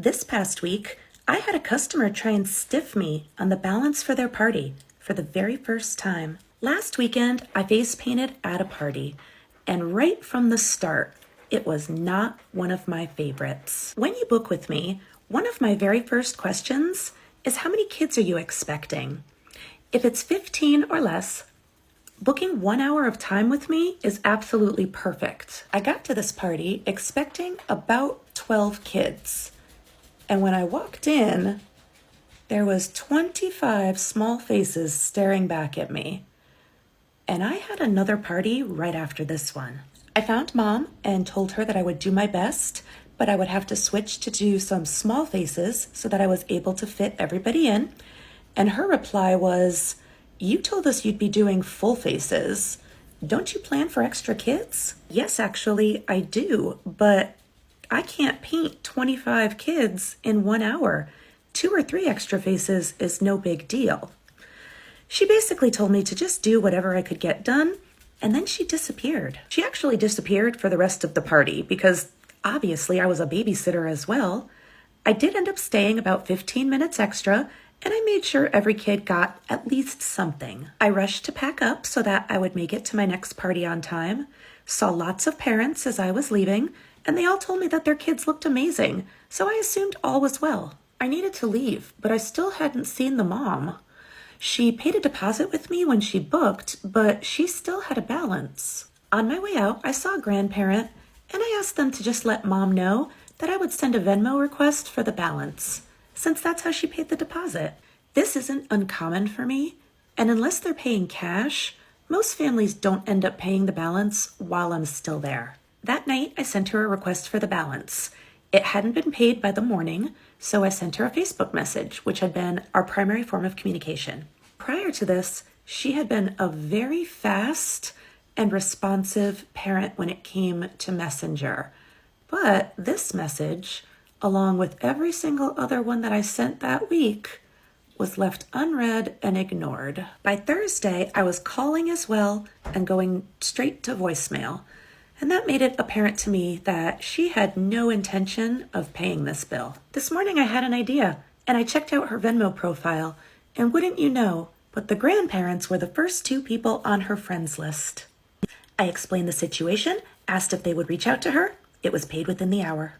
This past week, I had a customer try and stiff me on the balance for their party for the very first time. Last weekend, I face painted at a party, and right from the start, it was not one of my favorites. When you book with me, one of my very first questions is how many kids are you expecting? If it's 15 or less, booking 1 hour of time with me is absolutely perfect. I got to this party expecting about 12 kids. And when I walked in, there was 25 small faces staring back at me. And I had another party right after this one. I found Mom and told her that I would do my best, but I would have to switch to do some small faces so that I was able to fit everybody in. And her reply was, "You told us you'd be doing full faces. Don't you plan for extra kids?" Yes, actually, I do, but I can't paint 25 kids in 1 hour. 2 or 3 extra faces is no big deal. She basically told me to just do whatever I could get done, and then she disappeared. She actually disappeared for the rest of the party because obviously I was a babysitter as well. I did end up staying about 15 minutes extra, and I made sure every kid got at least something. I rushed to pack up so that I would make it to my next party on time, saw lots of parents as I was leaving, and they all told me that their kids looked amazing, so I assumed all was well. I needed to leave, but I still hadn't seen the mom. She paid a deposit with me when she booked, but she still had a balance. On my way out, I saw a grandparent, and I asked them to just let Mom know that I would send a Venmo request for the balance, since that's how she paid the deposit. This isn't uncommon for me, and unless they're paying cash, most families don't end up paying the balance while I'm still there. That night, I sent her a request for the balance. It hadn't been paid by the morning, so I sent her a Facebook message, which had been our primary form of communication. Prior to this, she had been a very fast and responsive parent when it came to Messenger. But this message, along with every single other one that I sent that week, was left unread and ignored. By Thursday, I was calling as well and going straight to voicemail. And that made it apparent to me that she had no intention of paying this bill. This morning I had an idea, and I checked out her Venmo profile, and wouldn't you know, but the grandparents were the first 2 people on her friends list. I explained the situation, asked if they would reach out to her. It was paid within the hour.